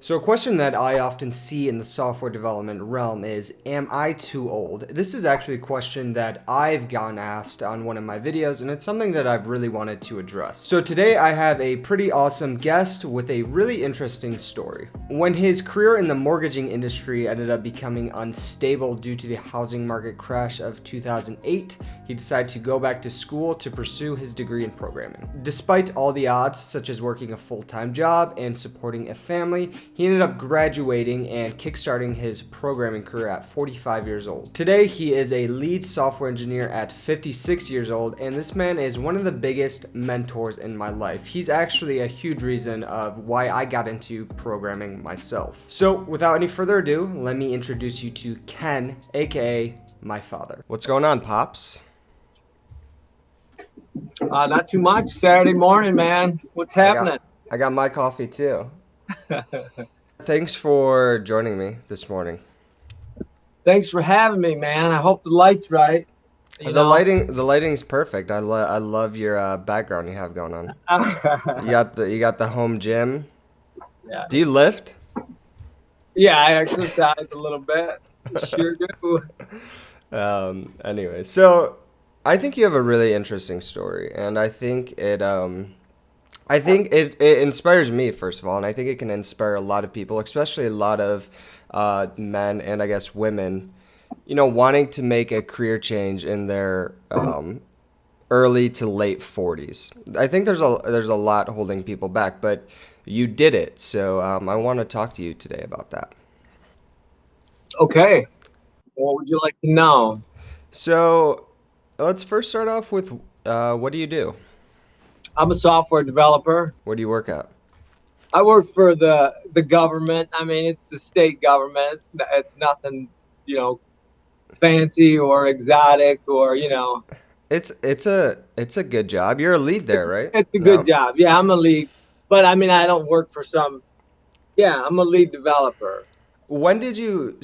So, a question that I often see in the software development realm is, am I too old? This is actually a question that I've gotten asked on one of my videos, and it's something that I've really wanted to address. So, today I have a pretty awesome guest with a really interesting story. When his career in the mortgaging industry ended up becoming unstable due to the housing market crash of 2008, he decided to go back to school to pursue his degree in programming. Despite all the odds, such as working a full-time job and supporting a family, he ended up graduating and kickstarting his programming career at 45 years old. Today, he is a lead software engineer at 56 years old, and this man is one of the biggest mentors in my life. He's actually a huge reason of why I got into programming myself. So, without any further ado, let me introduce you to Ken, aka my father. What's going on, Pops? Not too much. Saturday morning, man. What's I happening? got I got my coffee too. Thanks for joining me this morning. Thanks for having me, man. I hope the light's right. You know. The lighting's perfect. I love your background you have going on. You got the home gym. Yeah. Do you lift? Yeah, I exercise a little bit. Sure do. Anyway, so I think you have a really interesting story, and I think it inspires me, first of all, and I think it can inspire a lot of people, especially a lot of men and I guess women, wanting to make a career change in their early to late 40s. I think there's a lot holding people back, but you did it. So I want to talk to you today about that. Okay. What would you like to know? So let's first start off with what do you do? I'm a software developer. Where do you work at? I work for the government. I mean, it's the state government. It's nothing, you know, fancy or exotic or It's a good job. You're a lead there, it's right? it's a good No. job. Yeah, I'm a lead, but I mean, I don't work for some. Yeah, I'm a lead developer. When did you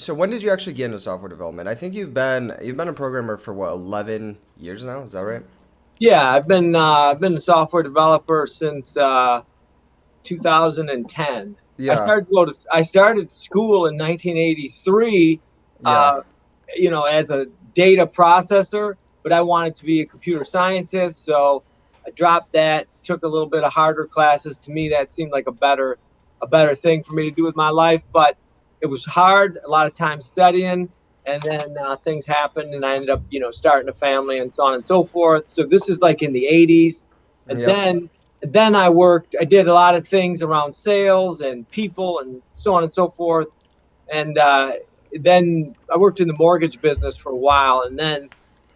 actually get into software development? I think you've been a programmer for what, 11 years now, is that right? Yeah, I've been a software developer since 2010. Yeah. I started school in 1983, Yeah. uh, as a data processor, but I wanted to be a computer scientist, so I dropped that. Took a little bit of harder classes. To me, that seemed like a better thing for me to do with my life, but it was hard. A lot of time studying, and then things happened, and I ended up, starting a family and so on and so forth. So this is like in the 80s, and Yep. then I did a lot of things around sales and people and so on and so forth. And then I worked in the mortgage business for a while. And then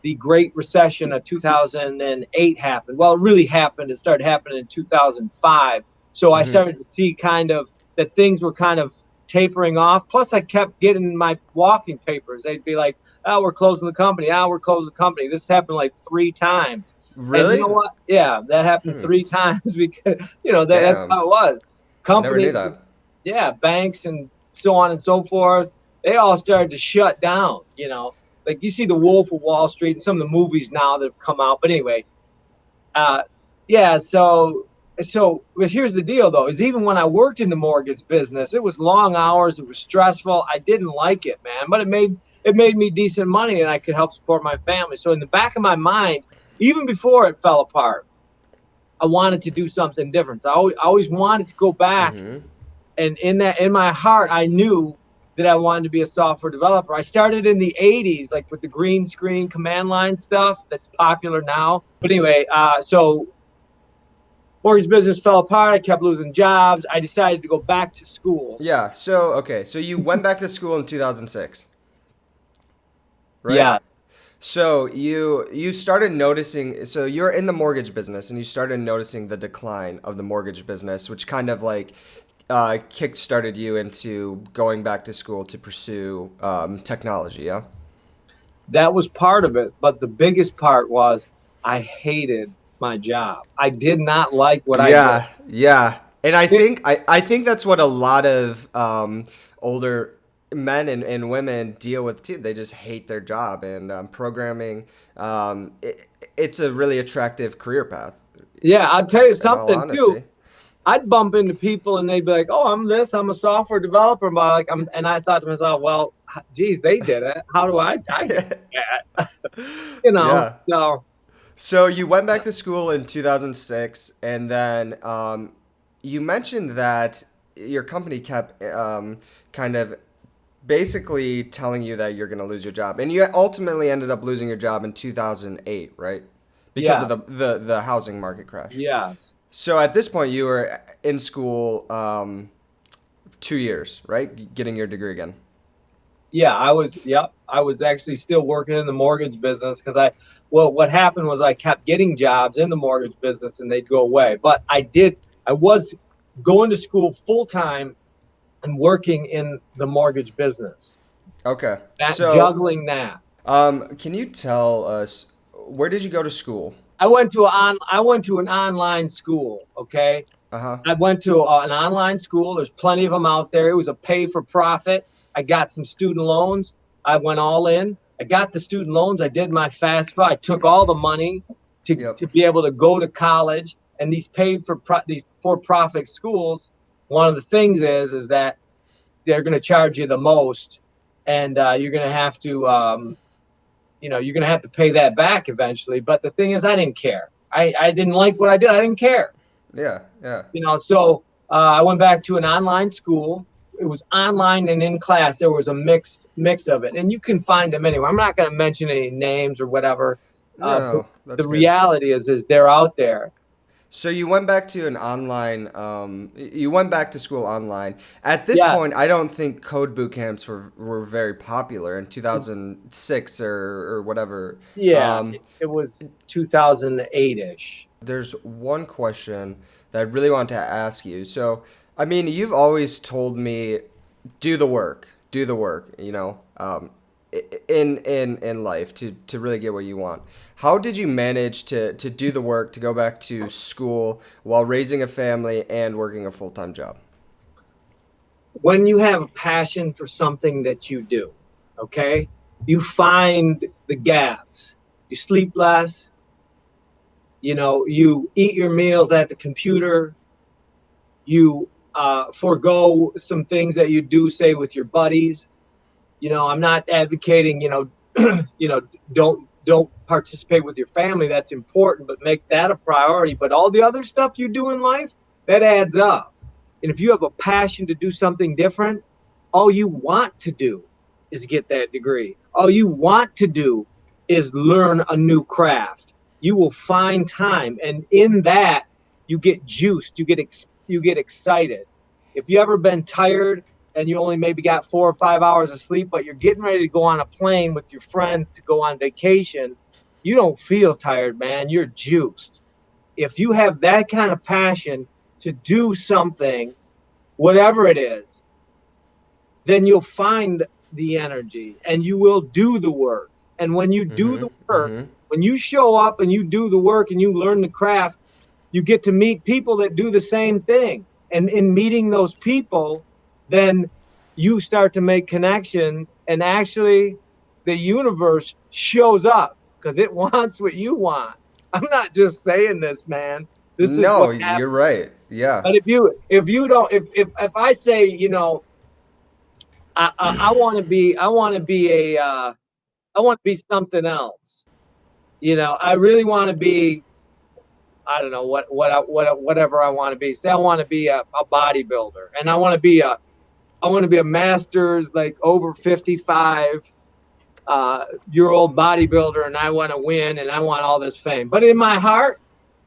the Great Recession of 2008 happened. Well, it really happened. It started happening in 2005. So I Hmm. started to see kind of that things were kind of tapering off. Plus, I kept getting my walking papers. They'd be like, "Oh, we're closing the company. Oh, we're closing the company." This happened like three times. And you know Really? what? Yeah, that happened Hmm. three times because that's Damn. how it was. I never knew Companies, that. yeah, banks and so on and so forth, they all started to shut down. Like you see the Wolf of Wall Street and some of the movies now that have come out. But anyway, uh, yeah. But here's the deal, though: is even when I worked in the mortgage business, it was long hours, it was stressful. I didn't like it, man, but it made me decent money, and I could help support my family. So in the back of my mind, even before it fell apart, I wanted to do something different. So I always wanted to go back, Hmm. and in my heart, I knew that I wanted to be a software developer. I started in the 80s, like with the green screen command line stuff that's popular now. But anyway, so mortgage business fell apart. I kept losing jobs. I decided to go back to school. Yeah. So okay. So you went back to school in 2006, right? Yeah, So you started noticing. So you're in the mortgage business, and you started noticing the decline of the mortgage business, which kind of like kick started you into going back to school to pursue technology. Yeah. that was part of it. But the biggest part was I hated my job. I did not like what I did. Yeah, yeah. And It, I think that's what a lot of older men and women deal with too. They just hate their job, and programming. It's a really attractive career path. yeah, I'll tell you In all something too. honesty. I'd bump into people and they'd be like, "Oh, I'm a software developer." But like, and I thought to myself, "Well, geez, they did it. How do I get that?" You know. Yeah. So So you went back to school in 2006, and then you mentioned that your company kept kind of basically telling you that you're going to lose your job, and you ultimately ended up losing your job in 2008, right? Because of yeah, the housing market crash. yes, So at this point, you were in school 2 years, right? Getting your degree again. yeah. Yep, I was actually still working in the mortgage business because well, what happened was I kept getting jobs in the mortgage business and they'd go away. But I was going to school full time and working in the mortgage business. Okay. That So, juggling that. can you tell us where did you go to school? I went to an online school. Okay, Uh-huh. I went to an online school. There's plenty of them out there. It was a pay for profit. I got some student loans. I went all in. I got the student loans. I did my FAFSA. I took all the money Yep. to be able to go to college. And these for profit schools, one of the things is that they're going to charge you the most, and you're going to have to you're going to have to pay that back eventually. But the thing is, I didn't care. I didn't like what I did. I didn't care. Yeah, yeah. So I went back to an online school. It was online and in class. There was a mix of it, and you can find them anywhere. I'm not going to mention any names or whatever, but No, that's the good. reality is they're out there. So you went back to an online, you went back to school online. At this Yeah, point, I don't think code boot camps were very popular in 2006 or whatever. yeah. Um, It was 2008 ish. there's one question that I really want to ask you. So, I mean, you've always told me, do the work, in life to really get what you want. How did you manage to do the work to go back to school while raising a family and working a full-time job? When you have a passion for something that you do, okay, you find the gaps. You sleep less. You eat your meals at the computer. You forego some things that you do, say, with your buddies. I'm not advocating, you know, don't participate with your family. That's important, but make that a priority. But all the other stuff you do in life, that adds up. And if you have a passion to do something different, all you want to do is get that degree. All you want to do is learn a new craft. You will find time, and in that, you get juiced. You get excited. If you ever been tired and you only maybe got 4 or 5 hours of sleep, but you're getting ready to go on a plane with your friends to go on vacation, you don't feel tired, man. You're juiced. If you have that kind of passion to do something, whatever it is, then you'll find the energy and you will do the work. And when you do the Mm-hmm. work, Mm-hmm. when you show up and you do the work and you learn the craft, you get to meet people that do the same thing. And in meeting those people, then you start to make connections, and actually the universe shows up because it wants what you want. I'm not just saying this, man. This is No, what you're happens. right. Yeah. But if you don't if I say, I want to be I want to be something else. I really want to be, I don't know whatever I want to be. Say I want to be a bodybuilder, and I want to be a master's, like, over 55 year old bodybuilder, and I want to win and I want all this fame. But in my heart,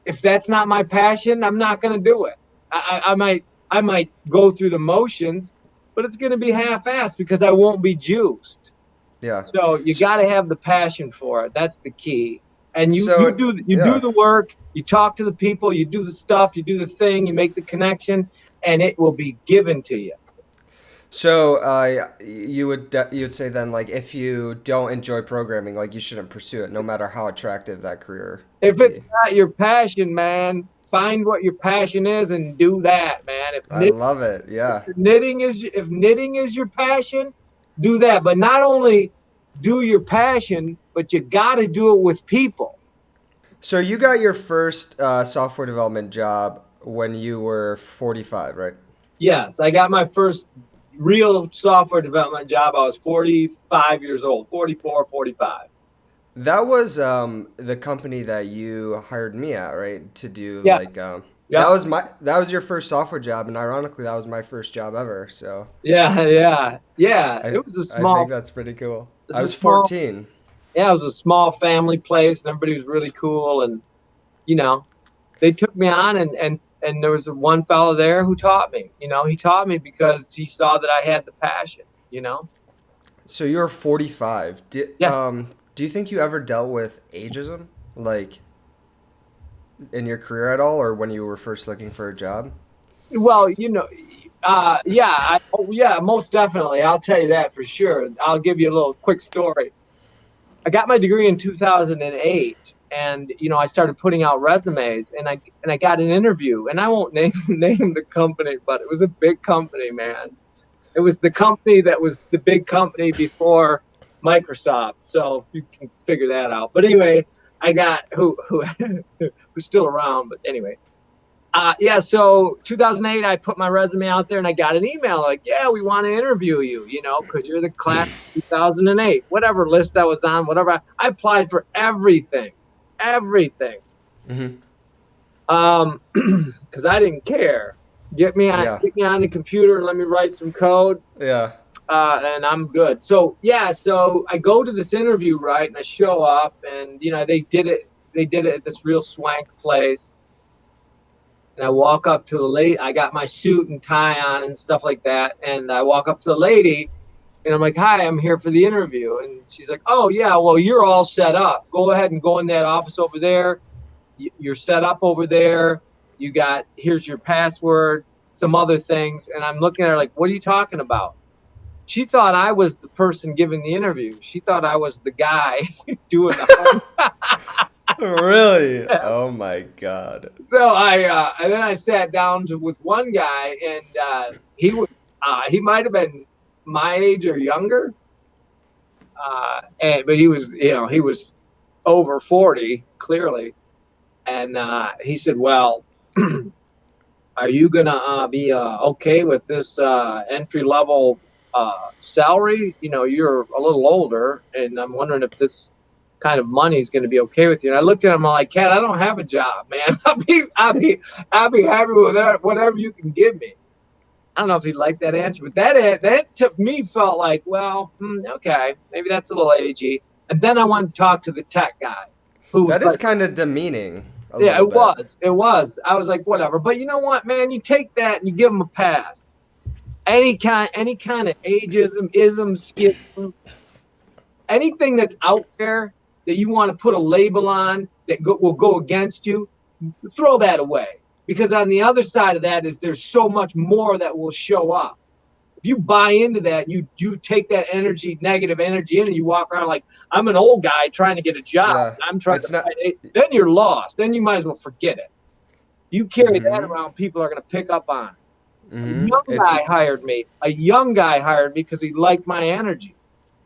if that's not my passion, I'm not going to do it. I might go through the motions, but it's going to be half-assed because I won't be juiced. Yeah. So you So, got to have the passion for it. That's the key. And so you do yeah. the work, you talk to the people, you do the stuff, you do the thing, you make the connection, and it will be given to you. So, you would say then, like, if you don't enjoy programming, like, you shouldn't pursue it, no matter how attractive that career could If it's be. not your passion, man, find what your passion is and do that, man. I love it. Yeah. If knitting is your passion, do that. But not only do your passion, but you got to do it with people. So you got your first software development job when you were 45, right? Yes, I got my first real software development job. I was 45 years old, 44, 45. That was the company that you hired me at, right? To do Yeah, like yep, that was your first software job, and ironically, that was my first job ever. So yeah. I It was a I think small, that's pretty cool. it I was a was small, 14. yeah, it was a small family place, and everybody was really cool. And you know, they took me on, and there was one fellow there who taught me. He taught me because he saw that I had the passion. So you're 45. Yeah. Do you think you ever dealt with ageism, like in your career at all, or when you were first looking for a job? Well, yeah, most definitely. I'll tell you that for sure. I'll give you a little quick story. I got my degree in 2008, and I started putting out resumes, and I got an interview, and I won't name the company, but it was a big company, man. It was the company that was the big company before Microsoft, so you can figure that out. But anyway, I got who who's still around, but anyway, yeah, so 2008, I put my resume out there and I got an email like, yeah, we want to interview you, because you're the class of 2008, whatever list I was on, whatever. I applied for everything, everything. Hmm. Because I didn't care. Yeah. Get me on the computer and let me write some code, Yeah. and I'm good. So yeah, so I go to this interview, right, and I show up, and they did it at this real swank place. And I walk up to the lady. I got my suit and tie on and stuff like that. And I walk up to the lady and I'm like, "Hi, I'm here for the interview." And she's like, "Oh, yeah, well, you're all set up. Go ahead and go in that office over there. You're set up over there. Here's your password, some other things." And I'm looking at her like, "What are you talking about?" She thought I was the person giving the interview. She thought I was the guy doing the Really? home. Oh my God. So and then I sat down with one guy, and he might have been my age or younger, but he was over 40 clearly, and he said, "Well, are you gonna be okay with this entry level salary? You're a little older, and I'm wondering if this kind of money is going to be okay with you." And I looked at him, I'm like, "Cat, I don't have a job, man. I'll be happy with that, whatever you can give me." I don't know if he liked that answer, but that to me felt like, well, okay, maybe that's a little agey. And then I went to talk to the tech guy, who was That is like, kind of demeaning a yeah, little it bit. was. It was. I was like, whatever. But you know what, man? You take that and you give them a pass. Any kind of ageism, ism, schism, anything that's out there that you want to put a label on that will go against you, throw that away. Because on the other side of that is there's so much more that will show up. If you buy into that, you take that energy, negative energy in, and you walk around like I'm an old guy trying to get a job, Yeah. and I'm trying to It's not. find it. Then you're lost. Then you might as well forget it. You carry that Hmm. around, people are going to pick up on it. A Hmm. young It's guy hired me. A young guy hired me because he liked my energy.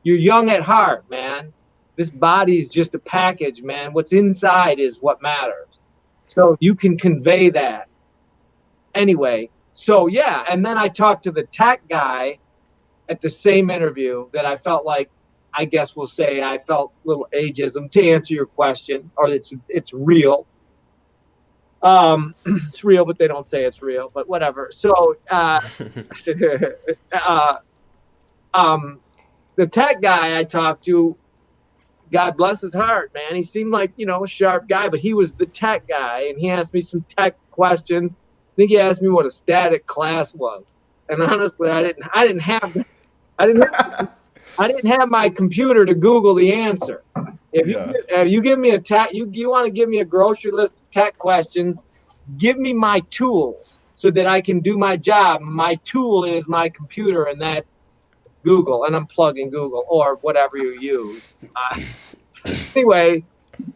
You're young at heart, man. This body is just a package, man. What's inside is what matters. So you can convey that anyway. So yeah, and then I talked to the tech guy at the same interview that I felt like, I guess we'll say I felt a little ageism to answer your question, or it's real. It's real, but they don't say it's real. But whatever. So uh, um, the tech guy I talked to, God bless his heart, man. He seemed like, a sharp guy, but he was the tech guy, and he asked me some tech questions. I think he asked me what a static class was, and honestly, I didn't, I didn't have my computer to Google the answer. Yeah. If you give me a tech, you want to give me a grocery list of tech questions, give me my tools so that I can do my job. My tool is my computer, and that's Google, and I'm plugging Google or whatever you use. Anyway,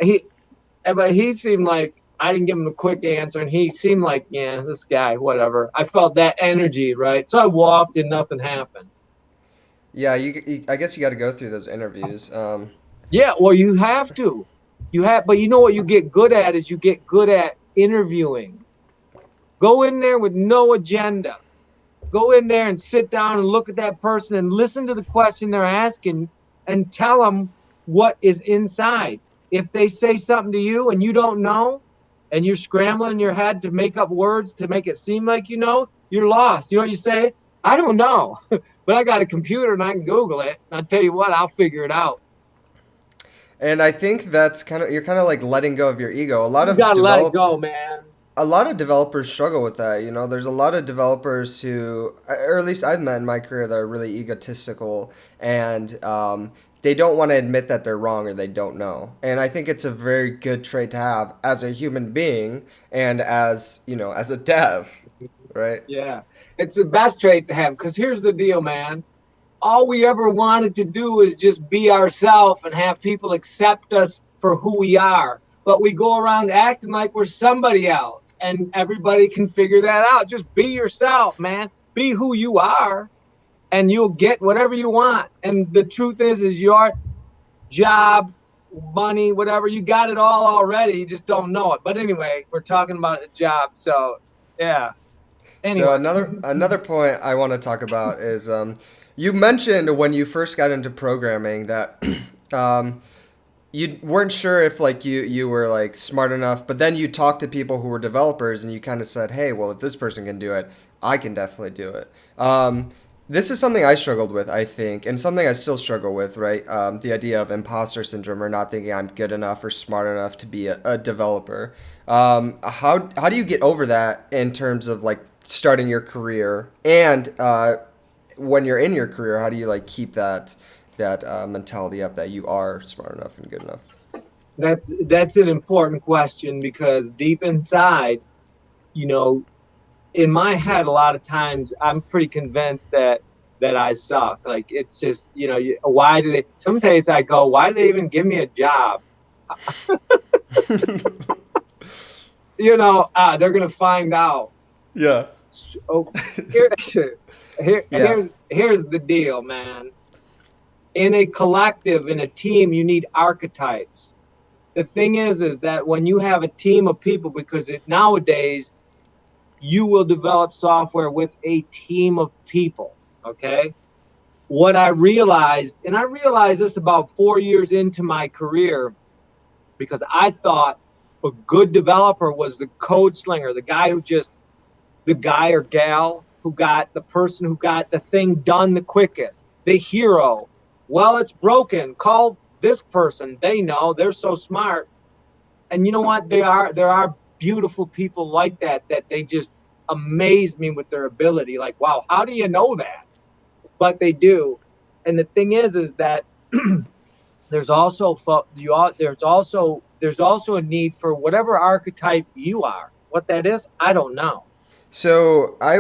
he but he seemed like I didn't give him a quick answer, and he seemed like, yeah, this guy, whatever. I felt that energy, right? So I walked, and nothing happened. Yeah. I guess you got to go through those interviews. Yeah, well, you have to. But you know what you get good at is you get good at interviewing. Go in there with no agenda. Go in there and sit down and look at that person and listen to the question they're asking and tell them what is inside. If they say something to you and you don't know and you're scrambling in your head to make up words to make it seem like you know, you're lost. You know what you say? I don't know, but I got a computer and I can Google it. And I'll tell you what, I'll figure it out. And I think that's you're kind of like letting go of your ego. You got to let it go, man. A lot of developers struggle with that. You know, there's a lot of developers who, or at least I've met in my career, that are really egotistical, and they don't want to admit that they're wrong or they don't know. And I think it's a very good trait to have as a human being and as, you know, as a dev, right? Yeah, it's the best trait to have, because here's the deal, man. All we ever wanted to do is just be ourselves and have people accept us for who we are. But we go around acting like we're somebody else, and everybody can figure that out. Just be yourself, man. Be who you are, and you'll get whatever you want. And the truth is your job, money, whatever, you got it all already. You just don't know it. But anyway, we're talking about a job, so yeah. Anyway. So another point I want to talk about is you mentioned when you first got into programming that you weren't sure if like you were like smart enough, but then you talked to people who were developers and you kind of said, hey, well, if this person can do it, I can definitely do it. This is something I struggled with, I think, and something I still struggle with, right? The idea of imposter syndrome, or not thinking I'm good enough or smart enough to be a developer. How do you get over that in terms of like starting your career, and when you're in your career, how do you like keep that mentality up that you are smart enough and good enough? That's an important question, because deep inside, you know, in my head, a lot of times I'm pretty convinced that I suck. Like, it's just, you know, why do they? Some days I go, why do they even give me a job? You know, they're gonna find out. Yeah. Oh, here's the deal, man. In a collective, in a team, you need archetypes. The thing is that when you have a team of people, because nowadays you will develop software with a team of people. Okay. What I realized, and I realized this about 4 years into my career, because I thought a good developer was the code slinger, the guy or gal the person who got the thing done the quickest, the hero. Well, it's broken. Call this person. They know, they're so smart. And you know what? There are beautiful people like that they just amaze me with their ability. Like, wow, how do you know that? But they do. And the thing is that there's also a need for whatever archetype you are. What that is, I don't know. So I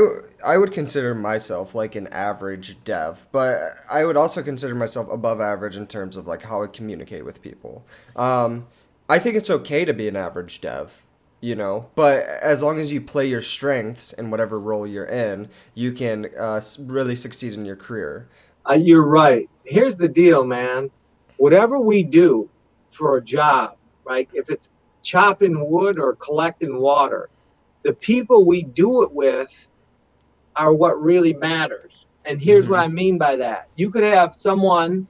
would consider myself like an average dev, but I would also consider myself above average in terms of like how I communicate with people. I think it's okay to be an average dev, you know, but as long as you play your strengths in whatever role you're in, you can really succeed in your career. You're right. Here's the deal, man. Whatever we do for a job, right? If it's chopping wood or collecting water, the people we do it with are what really matters. And here's what I mean by that. You could have a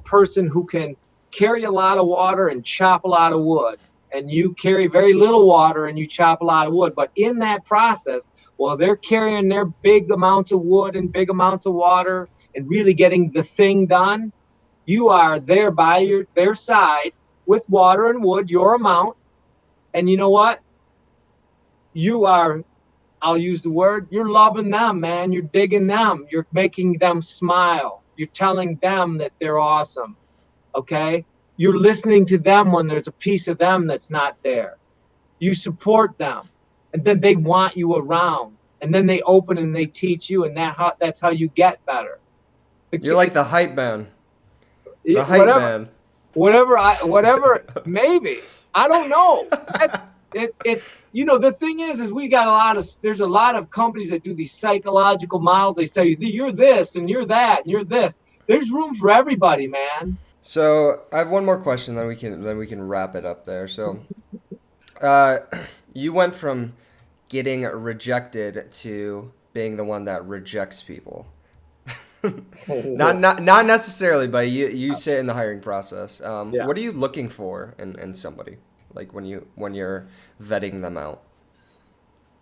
person who can carry a lot of water and chop a lot of wood, and you carry very little water and you chop a lot of wood. But in that process, while they're carrying their big amounts of wood and big amounts of water and really getting the thing done, you are there by their side with water and wood, your amount. And you know what? I'll use the word, you're loving them, man. You're digging them. You're making them smile. You're telling them that they're awesome. Okay? You're listening to them when there's a piece of them that's not there. You support them. And then they want you around. And then they open and they teach you, and that's how you get better. You're like the hype man. The hype man. Whatever, maybe. I don't know. You know, the thing is there's a lot of companies that do these psychological models. They say you're this and you're that and you're this. There's room for everybody, man. So I have one more question, then we can wrap it up there. So, you went from getting rejected to being the one that rejects people? Not necessarily, but you say in the hiring process. Yeah. What are you looking for in somebody, like when you're vetting them out?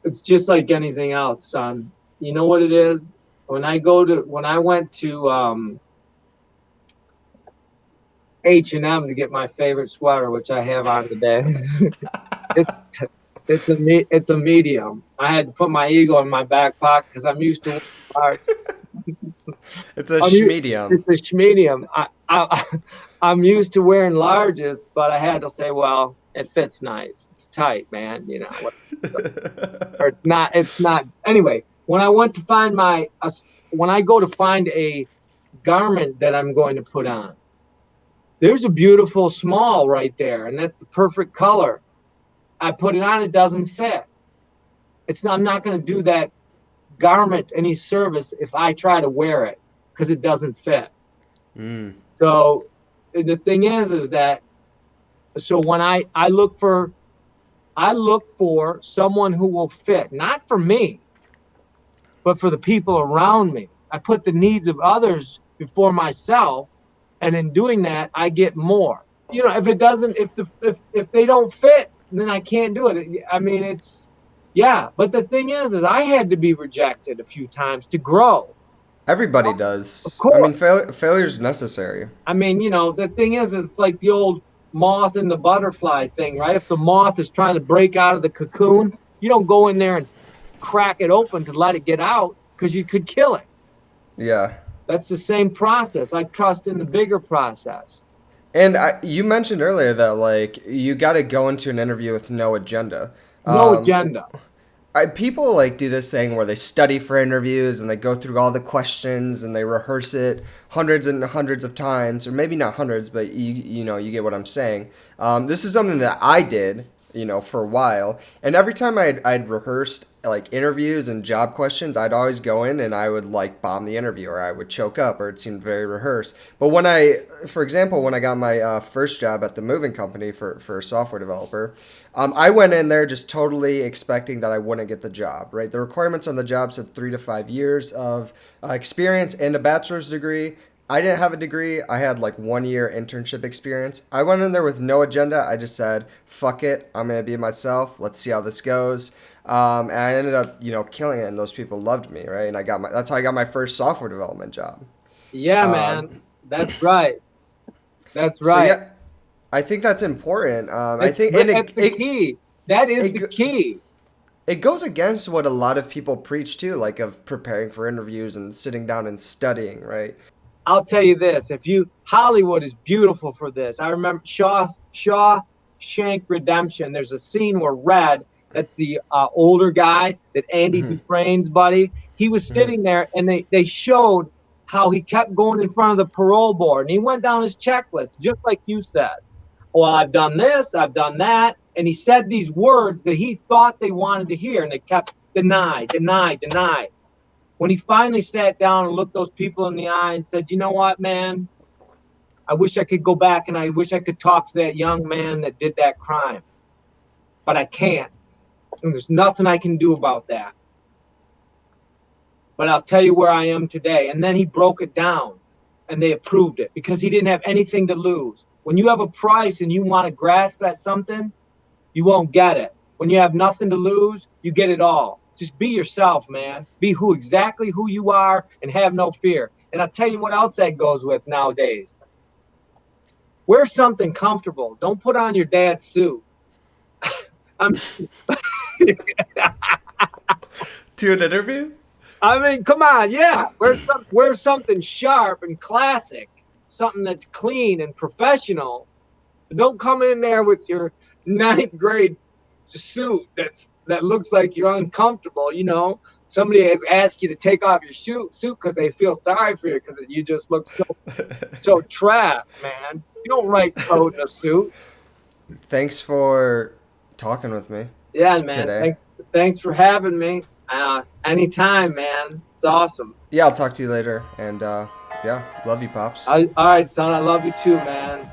It's just like anything else, son. You know what it is? When I went to H&M to get my favorite sweater, which I have on today. it, it's a medium. I had to put my ego in my back pocket because I'm used to large. It's a It's schmedium. a schmedium. I'm used to wearing larges, but I had to say, well, it fits nice. It's tight, man. You know, or it's not. It's not. Anyway, when I went to find when I go to find a garment that I'm going to put on, there's a beautiful small right there, and that's the perfect color. I put it on, it doesn't fit. I'm not going to do that garment any service if I try to wear it because it doesn't fit. Mm. So the thing is that so when I look for someone who will fit, not for me, but for the people around me. I put the needs of others before myself, and in doing that, I get more. You know, if it doesn't, if they don't fit, then I can't do it. I mean, yeah. But the thing is I had to be rejected a few times to grow. Everybody Of does. I mean, course. failure is necessary. I mean, you know, the thing is, it's like the old moth and the butterfly thing, right? If the moth is trying to break out of the cocoon, you don't go in there and crack it open to let it get out because you could kill it. Yeah. That's the same process. I trust in the bigger process. And you mentioned earlier that like you got to go into an interview with no agenda. No agenda. People like do this thing where they study for interviews and they go through all the questions and they rehearse it hundreds and hundreds of times, or maybe not hundreds, but you know you get what I'm saying. This is something that I did, you know, for a while, and every time I'd rehearsed like interviews and job questions, I'd always go in and I would like bomb the interview, or I would choke up, or it seemed very rehearsed. But for example, when I got my first job at the moving company for a software developer, I went in there just totally expecting that I wouldn't get the job, right? The requirements on the job said 3 to 5 years of experience and a bachelor's degree. I didn't have a degree. I had like 1 year internship experience. I went in there with no agenda. I just said, fuck it. I'm going to be myself. Let's see how this goes. And I ended up, you know, killing it. And those people loved me, right? And that's how I got my first software development job. Yeah, man. That's right. That's right. So yeah, I think that's important. I think and that's the key. That is the key. It goes against what a lot of people preach too, like of preparing for interviews and sitting down and studying, right? I'll tell you this: Hollywood is beautiful for this. I remember Shawshank Redemption. There's a scene where Red, that's the older guy, that Andy Dufresne's buddy, he was sitting there, and they showed how he kept going in front of the parole board, and he went down his checklist, just like you said. Well, I've done this, I've done that, and he said these words that he thought they wanted to hear, and they kept deny. When he finally sat down and looked those people in the eye and said, you know what, man, I wish I could go back and I wish I could talk to that young man that did that crime, but I can't. And there's nothing I can do about that. But I'll tell you where I am today. And then he broke it down and they approved it because he didn't have anything to lose. When you have a price and you want to grasp at something, you won't get it. When you have nothing to lose, you get it all. Just be yourself, man. Be exactly who you are and have no fear. And I'll tell you what else that goes with nowadays. Wear something comfortable. Don't put on your dad's suit. To an interview? I mean, come on, yeah. Wear something sharp and classic. Something that's clean and professional. But don't come in there with your 9th grade suit that looks like you're uncomfortable. You know, somebody has asked you to take off your suit because they feel sorry for you because you just look so trapped, man. You don't write code in a suit. Thanks for talking with me. Yeah, man. Today. Thanks for having me. Anytime, man. It's awesome. Yeah, I'll talk to you later. And yeah, love you, Pops. All right, son. I love you too, man.